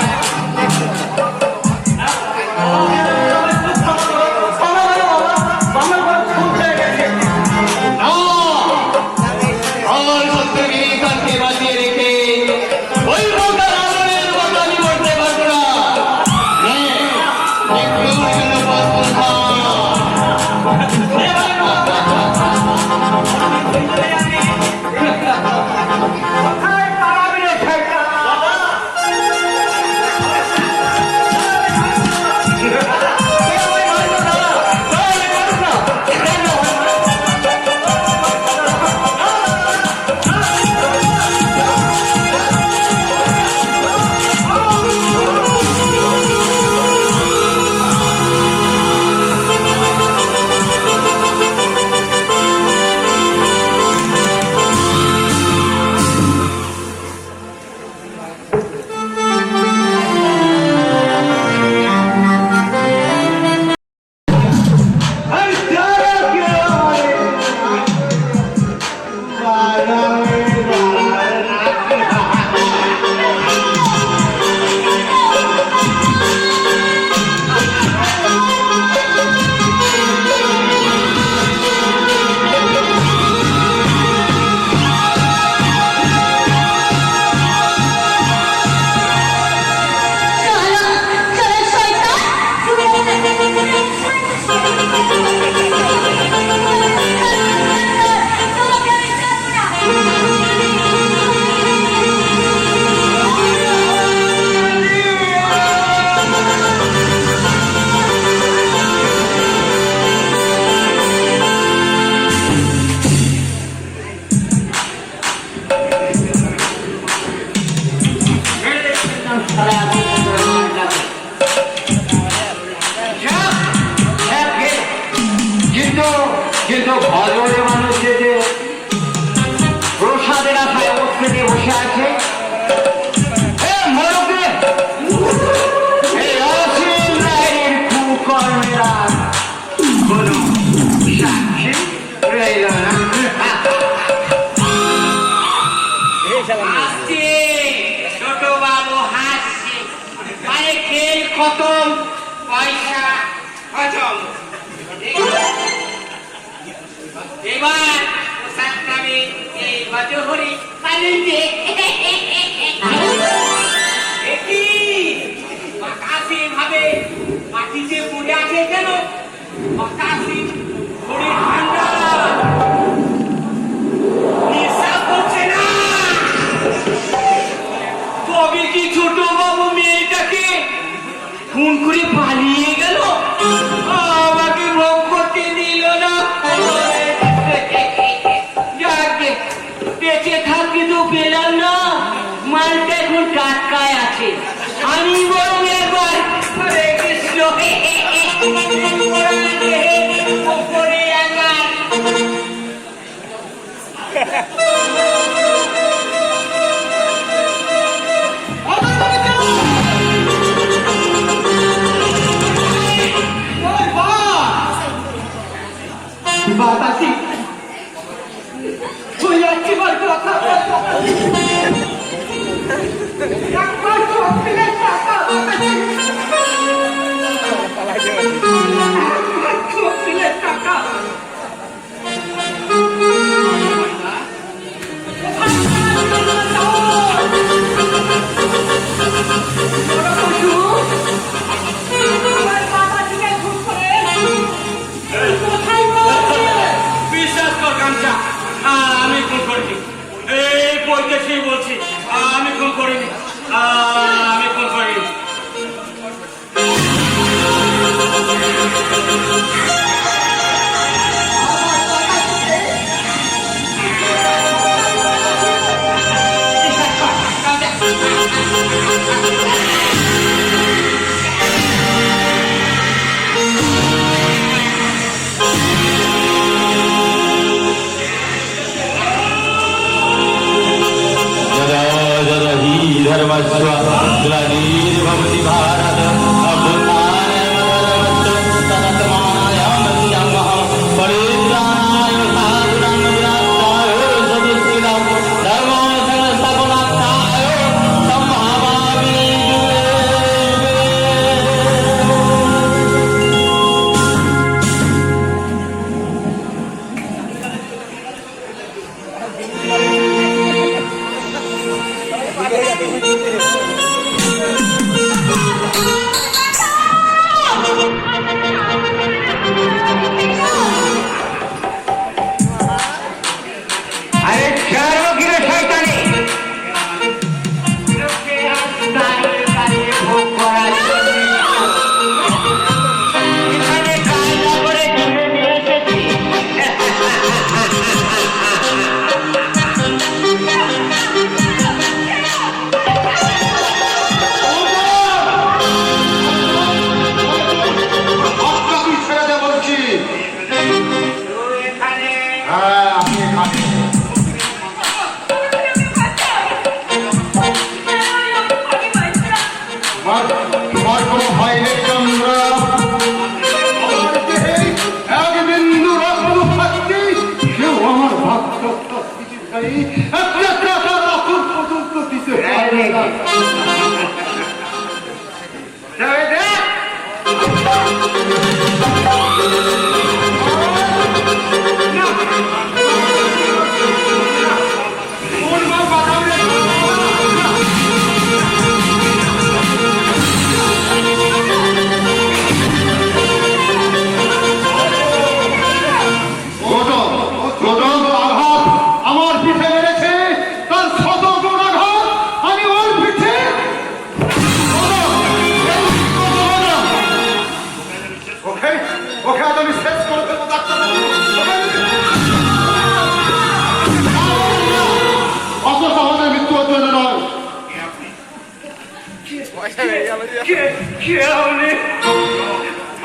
বলে মানুষ যে প্রসাদের আশায় ওঠ পেতে বসে আছে। এই অসীম রায়ের কুকর্মেরা কোনো সাক্ষী রইল না। হাসছে ছোট বাবু হাসছে, মানে খেল খতম, পয়সা খতম। এবার পোশাক নামে এই ভজহরি পালিয়ে আকাশে ভাবে মাটিতে পড়ে আছে কেন? আকাশে ঘড়ি ঠান্ডা নেশা করছে না। তবে কি ছোট বাবু মেয়েটাকে খুন করে পালিয়ে গেল? আমাকে ভোগ করতে দিল না। যাকে বেঁচে থাকতে তো পেলাম না, মালটা এখন টাটকায় আছে। আমি বরং একবার হরে কৃষ্ণ ওপরে একবার বাতাসি তুই যাচ্ছি বল কথা একবার চোখ দিলে টাকা চোখ দিলে টাকা বিশ্বাস কর কাঞ্চা, আমি খুন করিনি। এই বইতেছি বলছি, আমি খুন করিনি, আমি খুন করিনি। धर्मस्व ग्लानिर्भवति भारत अभ्युत्थानाय तदात्मानाय मध्यमः परित्राणाय साधूनां विनाशाय सदुष्कृतां धर्मसंस्थापनार्थाय संभावामि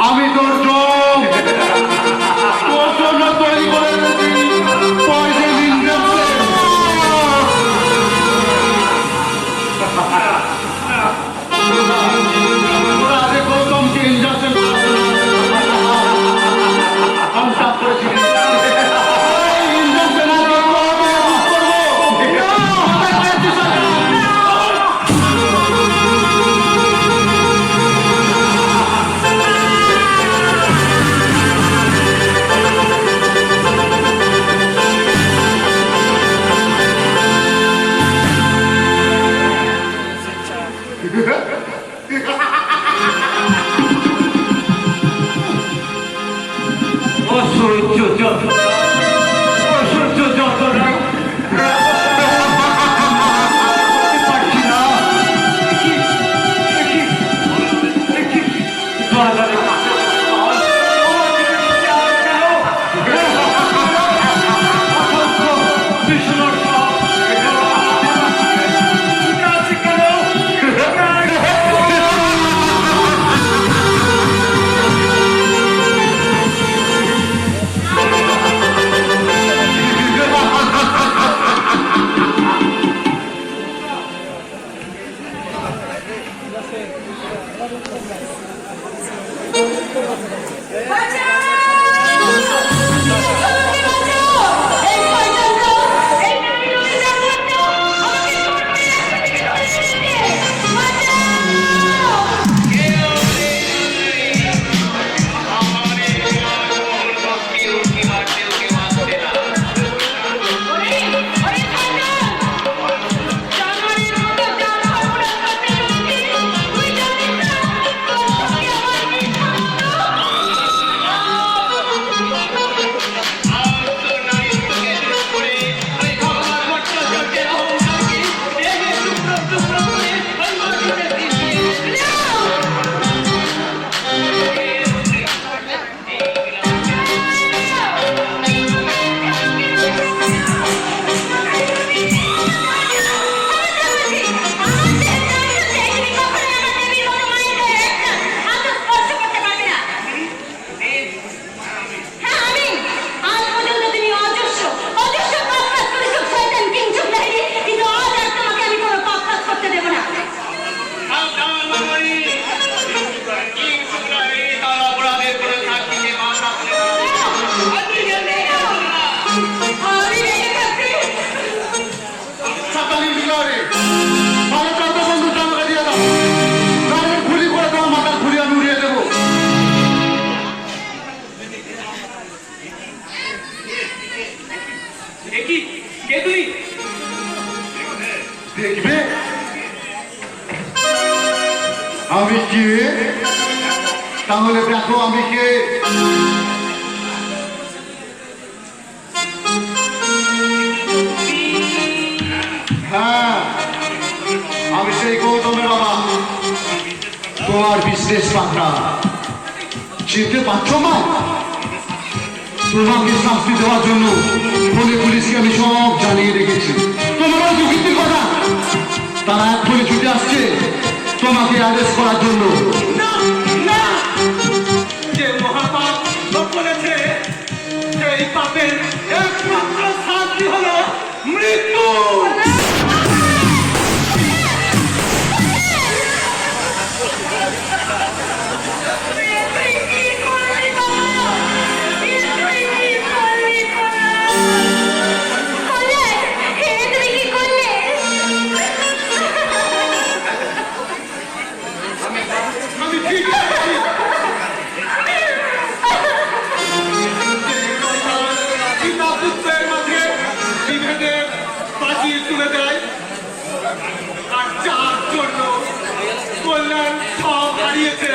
আমি তোর জন্য তৈরি করে কি কে তুই? দেখবে আমি কে? তাহলে দেখো আমি কে। হ্যাঁ, আমি সেই গৌতমের বাবা, তোমার বিজনেস পার্টনার। চিনতে পারছো মা? তোমাকে শাস্তি দেওয়ার জন্য ফোনে পুলিশকে আমি সব জানিয়ে রেখেছি। তোমার ওই দুঃখিতের কথা, তারা এক্ষুনি ছুটে আসছে তোমাকে অ্যারেস্ট করার জন্য। যে মহাপাপ করেছে সেই পাপের একমাত্র শাস্তি হলো মৃত্যু। আমি ঠিক আছি। পিতা পুত্রের মাঝে বিভেদে বাঁচিয়ে তুলে দেয়, আর যার জন্য কল্যাণ সব হারিয়েছে